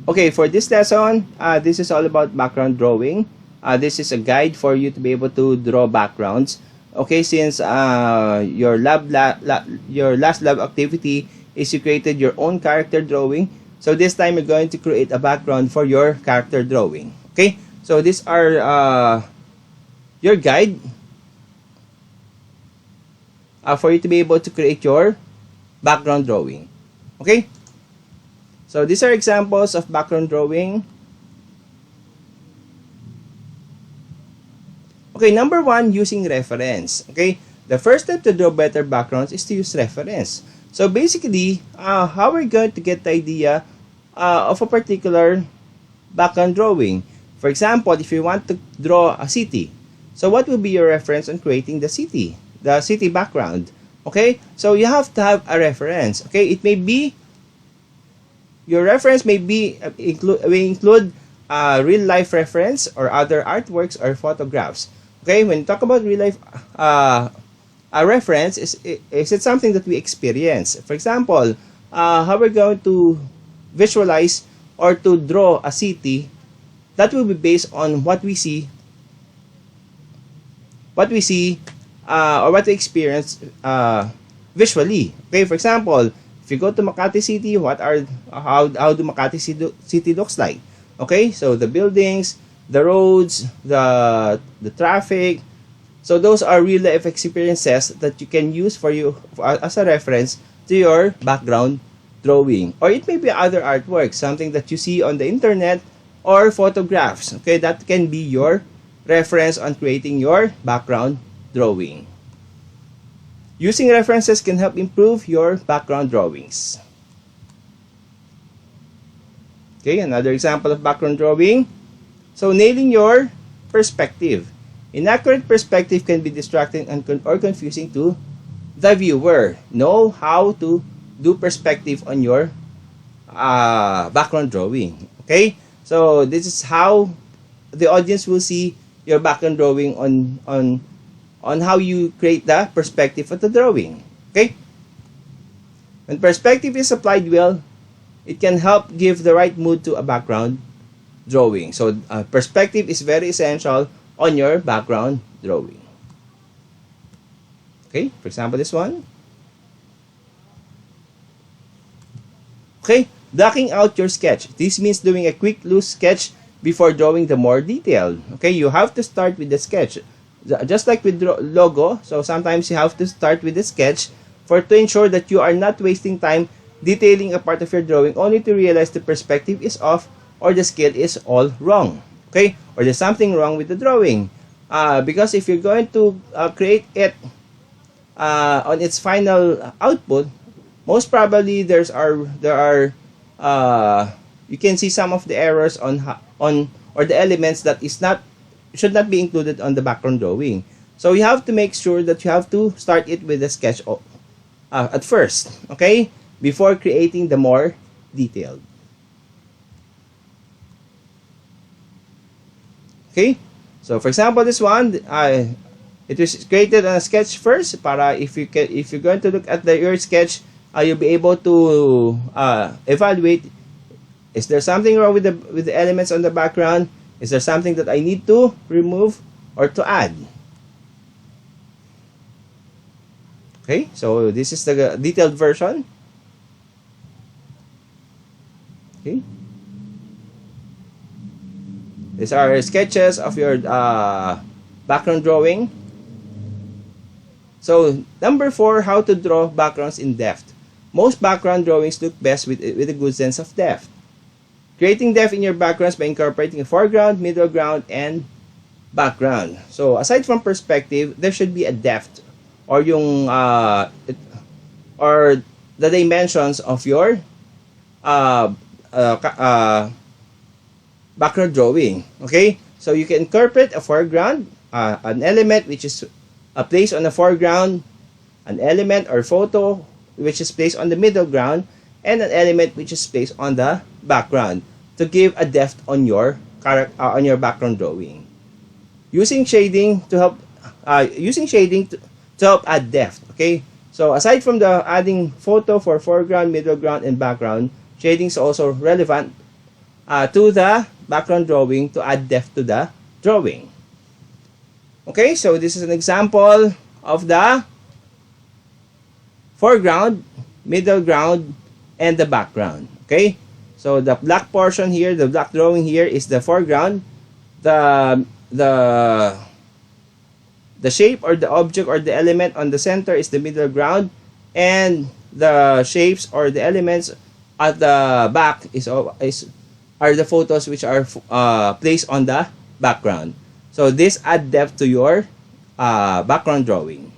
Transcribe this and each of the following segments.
Okay, for this lesson, this is all about background drawing. This is a guide for you to be able to draw backgrounds. Okay, since your last lab activity is you created your own character drawing, so this time you're going to create a background for your character drawing. Okay, so these are your guide for you to be able to create your background drawing. Okay, so these are examples of background drawing. Okay, number one, using reference. Okay, the first step to draw better backgrounds is to use reference. So basically, how we're going to get the idea of a particular background drawing. For example, if you want to draw a city, so what will be your reference on creating the city background? Okay, so you have to have a reference. Okay, it may be your reference may include real life reference or other artworks or photographs. Okay, when you talk about real life a reference, is it something that we experience? For example, how we're going to visualize or to draw a city, that will be based on what we see or what we experience visually. Okay, for example, if you go to Makati City, how do Makati City looks like? Okay, so the buildings, the roads, the traffic. So those are real life experiences that you can use as a reference to your background drawing. Or it may be other artwork, something that you see on the internet or photographs. Okay, that can be your reference on creating your background drawing. Using references can help improve your background drawings. Okay, another example of background drawing. So, nailing your perspective. Inaccurate perspective can be distracting or confusing to the viewer. Know how to do perspective on your background drawing. Okay, so this is how the audience will see your background drawing on how you create the perspective of the drawing. Okay, when perspective is applied well, it can help give the right mood to a background drawing. So perspective is very essential on your background drawing. Okay, for example, this one. Okay, blocking out your sketch. This means doing a quick loose sketch before drawing the more detailed. Okay, you have to start with the sketch. Just like with logo, so sometimes you have to start with the sketch to ensure that you are not wasting time detailing a part of your drawing only to realize the perspective is off or the scale is all wrong. Okay, or there's something wrong with the drawing. Because if you're going to create it on its final output, most probably there are you can see some of the errors on or the elements that should not be included on the background drawing. So you have to make sure that you have to start it with a sketch at first, okay, before creating the more detailed. Okay, so for example, this one, it was created on a sketch first. Para if you're going to look at your sketch, you'll be able to evaluate: is there something wrong with the elements on the background? Is there something that I need to remove or to add? Okay, so this is the detailed version. Okay, these are sketches of your background drawing. So number 4, how to draw backgrounds in depth. Most background drawings look best with a good sense of depth. Creating depth in your backgrounds by incorporating a foreground, middle ground, and background. So aside from perspective, there should be a depth or or the dimensions of your background drawing. Okay, so you can incorporate a foreground, an element which is placed on the foreground, an element or photo which is placed on the middle ground, and an element which is placed on the background to give a depth on your background drawing. Using shading to help add depth. Okay, so aside from the adding photo for foreground, middle ground, and background, shading is also relevant to the background drawing to add depth to the drawing. Okay, so this is an example of the foreground, middle ground, and the background. Okay, so the black portion here, the black drawing here is the foreground. The shape or the object or the element on the center is the middle ground, and the shapes or the elements at the back are the photos which are placed on the background. So this add depth to your background drawing.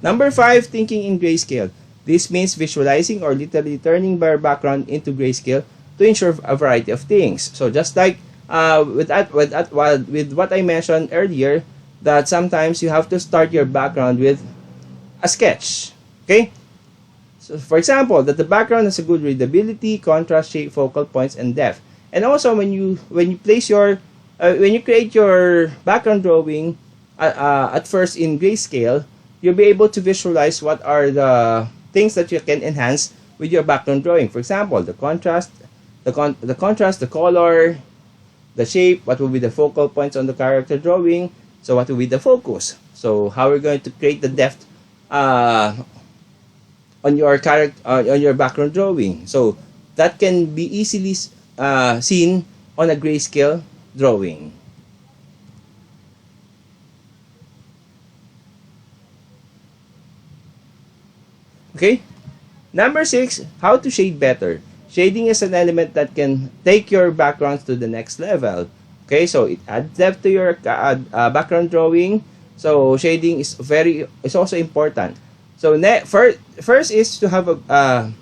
Number 5, thinking in grayscale. This means visualizing or literally turning your background into grayscale to ensure a variety of things. So just like with what I mentioned earlier, that sometimes you have to start your background with a sketch. Okay. So for example, that the background has a good readability, contrast, shape, focal points, and depth. And also when you place your when you create your background drawing at first in grayscale, you'll be able to visualize what are the things that you can enhance with your background drawing. For example, the contrast, the color, the shape, what will be the focal points on the character drawing, so what will be the focus. So how we're going to create the depth on your character on your background drawing. So that can be easily seen on a grayscale drawing. Okay. Number 6, how to shade better. Shading is an element that can take your backgrounds to the next level. Okay, so it adds depth to your background drawing. So shading is also important. So first is to have a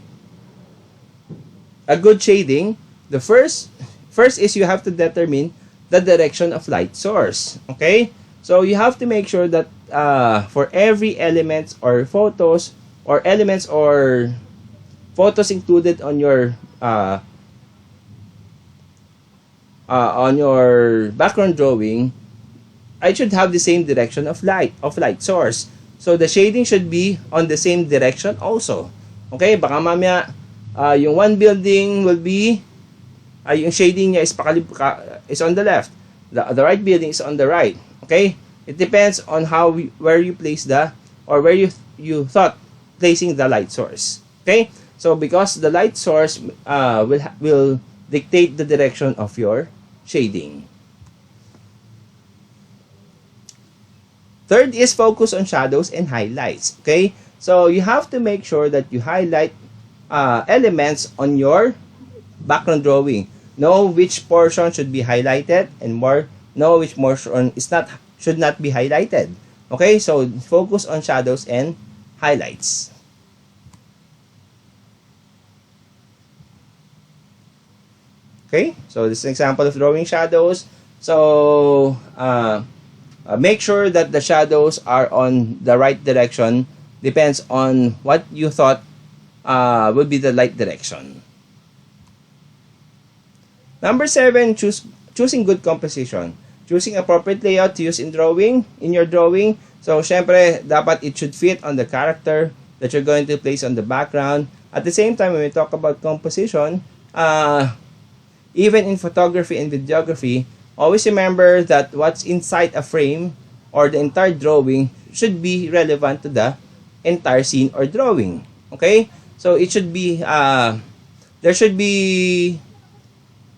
good shading. The first is you have to determine the direction of light source. Okay, so you have to make sure that for every elements or photos or elements or photos included on your background drawing, I should have the same direction of light source. So the shading should be on the same direction also. Okay, baka mamaya yung one building will be yung shading niya is on the left. The right building is on the right. Okay? It depends on where you place or where you thought placing the light source. Okay? So because the light source will dictate the direction of your shading. Third is focus on shadows and highlights. Okay? So you have to make sure that you highlight elements on your background drawing. Know which portion should be highlighted and know which portion should not be highlighted. Okay? So focus on shadows and highlights. Okay, so this is an example of drawing shadows. So make sure that the shadows are on the right direction. Depends on what you thought would be the light direction. Number 7, choosing good composition. Choosing appropriate layout to use in your drawing. So syempre, dapat it should fit on the character that you're going to place on the background. At the same time, when we talk about composition, even in photography and videography, always remember that what's inside a frame or the entire drawing should be relevant to the entire scene or drawing. Okay? So it should be, there should be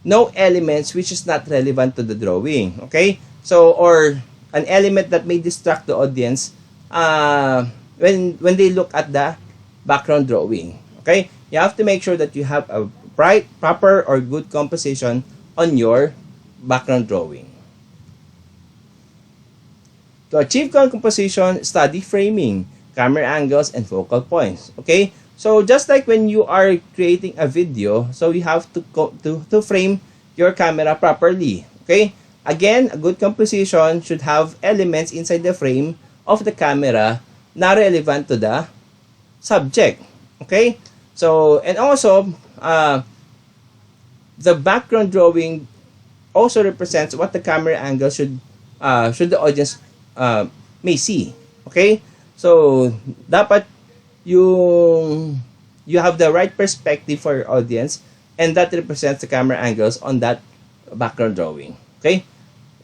no elements which is not relevant to the drawing. Okay? So, or an element that may distract the audience when they look at the background drawing. Okay? You have to make sure that you have a proper or good composition on your background drawing. To achieve good composition, study framing, camera angles, and focal points. Okay? So just like when you are creating a video, so you have to frame your camera properly. Okay? Again, a good composition should have elements inside the frame of the camera na relevant to the subject. Okay? So, and also, the background drawing also represents what the camera angle should the audience may see. Okay? So, dapat yung you have the right perspective for your audience, and that represents the camera angles on that background drawing. Okay?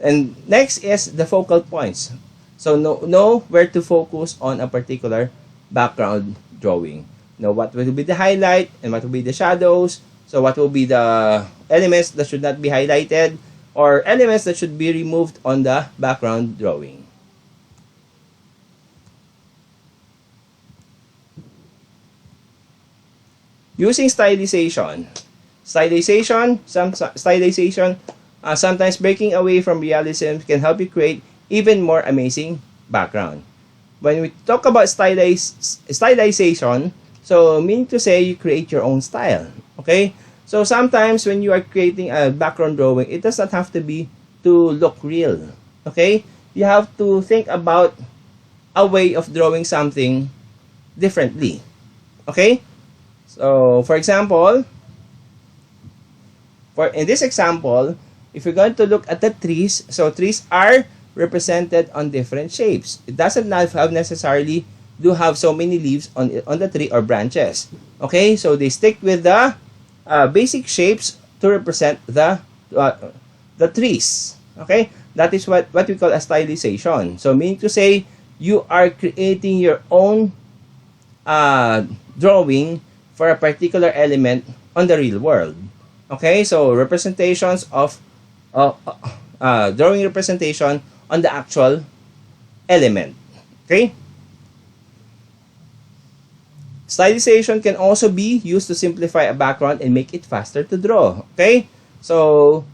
And next is the focal points. So know where to focus on a particular background drawing. Know what will be the highlight and what will be the shadows. So what will be the elements that should not be highlighted or elements that should be removed on the background drawing. Using stylization. Sometimes breaking away from realism can help you create even more amazing background. When we talk about stylization, so meaning to say you create your own style. Okay? So sometimes when you are creating a background drawing, it does not have to be to look real. Okay? You have to think about a way of drawing something differently. Okay? So, for example, in this example, if you're going to look at the trees, so trees are represented on different shapes. It doesn't have necessarily do have so many leaves on the tree or branches. Okay, so they stick with the basic shapes to represent the trees. Okay, that is what we call a stylization. So meaning to say, you are creating your own drawing for a particular element on the real world. Okay, so representations of drawing representation on the actual element. Okay. Stylization can also be used to simplify a background and make it faster to draw. Okay, so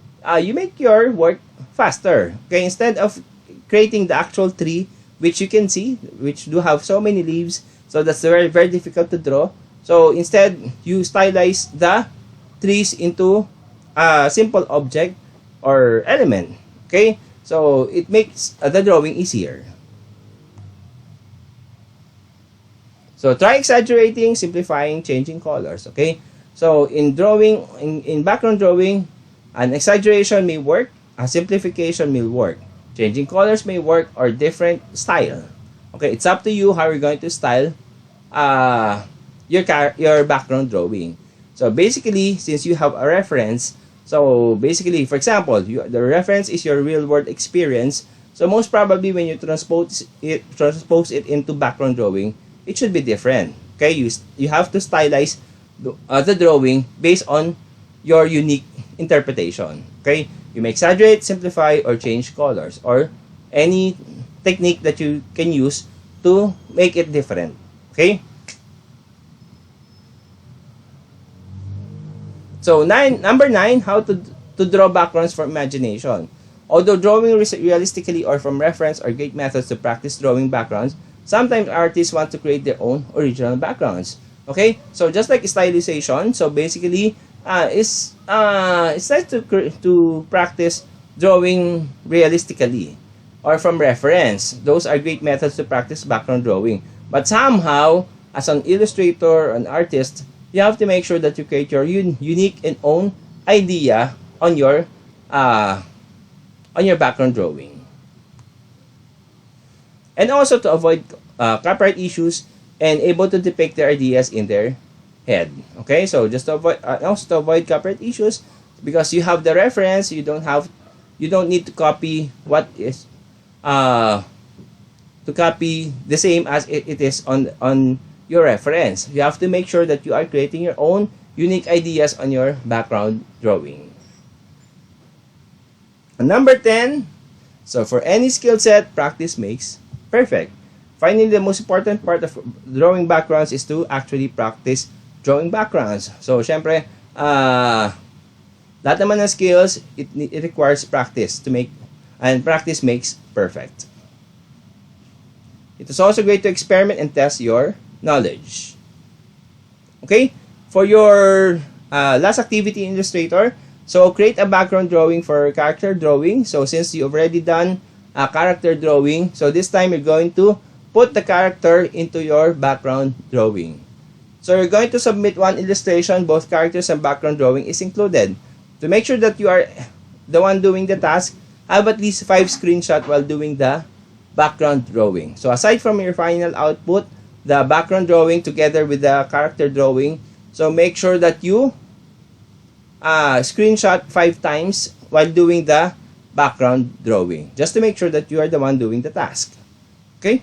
you make your work faster. Okay, instead of creating the actual tree, which you can see, which do have so many leaves, so that's very, very difficult to draw. So instead, you stylize the trees into a simple object or element. Okay, so it makes the drawing easier. So try exaggerating, simplifying, changing colors. Okay, so in background drawing, an exaggeration may work, a simplification may work, changing colors may work, or different style. Okay, it's up to you how you're going to style your background drawing. So basically, since you have a reference, so basically, for example, the reference is your real world experience. So most probably when you transpose it into background drawing, it should be different. Okay, you have to stylize the drawing based on your unique interpretation. Okay, you may exaggerate, simplify, or change colors, or any technique that you can use to make it different. Okay. So number 9, how to draw backgrounds from imagination. Although drawing realistically or from reference are great methods to practice drawing backgrounds, sometimes artists want to create their own original backgrounds. Okay, so just like stylization, so basically, it's nice to practice drawing realistically or from reference. Those are great methods to practice background drawing. But somehow, as an illustrator, an artist, you have to make sure that you create your unique and own idea on your background drawing. And also to avoid copyright issues and able to depict their ideas in their head. Okay, so just to avoid copyright issues, because you have the reference, you don't need to copy what is to copy the same as it is on your reference. You have to make sure that you are creating your own unique ideas on your background drawing. And number 10, so for any skill set, practice makes perfect. Finally, the most important part of drawing backgrounds is to actually practice drawing backgrounds. So, syempre, lahat naman ng skills, it requires practice to make, and practice makes perfect. It is also great to experiment and test your knowledge. Okay, for your last activity in Illustrator, so create a background drawing for character drawing. So since you've already done a character drawing, so this time you're going to put the character into your background drawing. So you're going to submit one illustration, both characters and background drawing is included. To make sure that you are the one doing the task, have at least 5 screenshots while doing the background drawing. So aside from your final output, the background drawing together with the character drawing. So make sure that you screenshot 5 times while doing the background drawing, just to make sure that you are the one doing the task. Okay?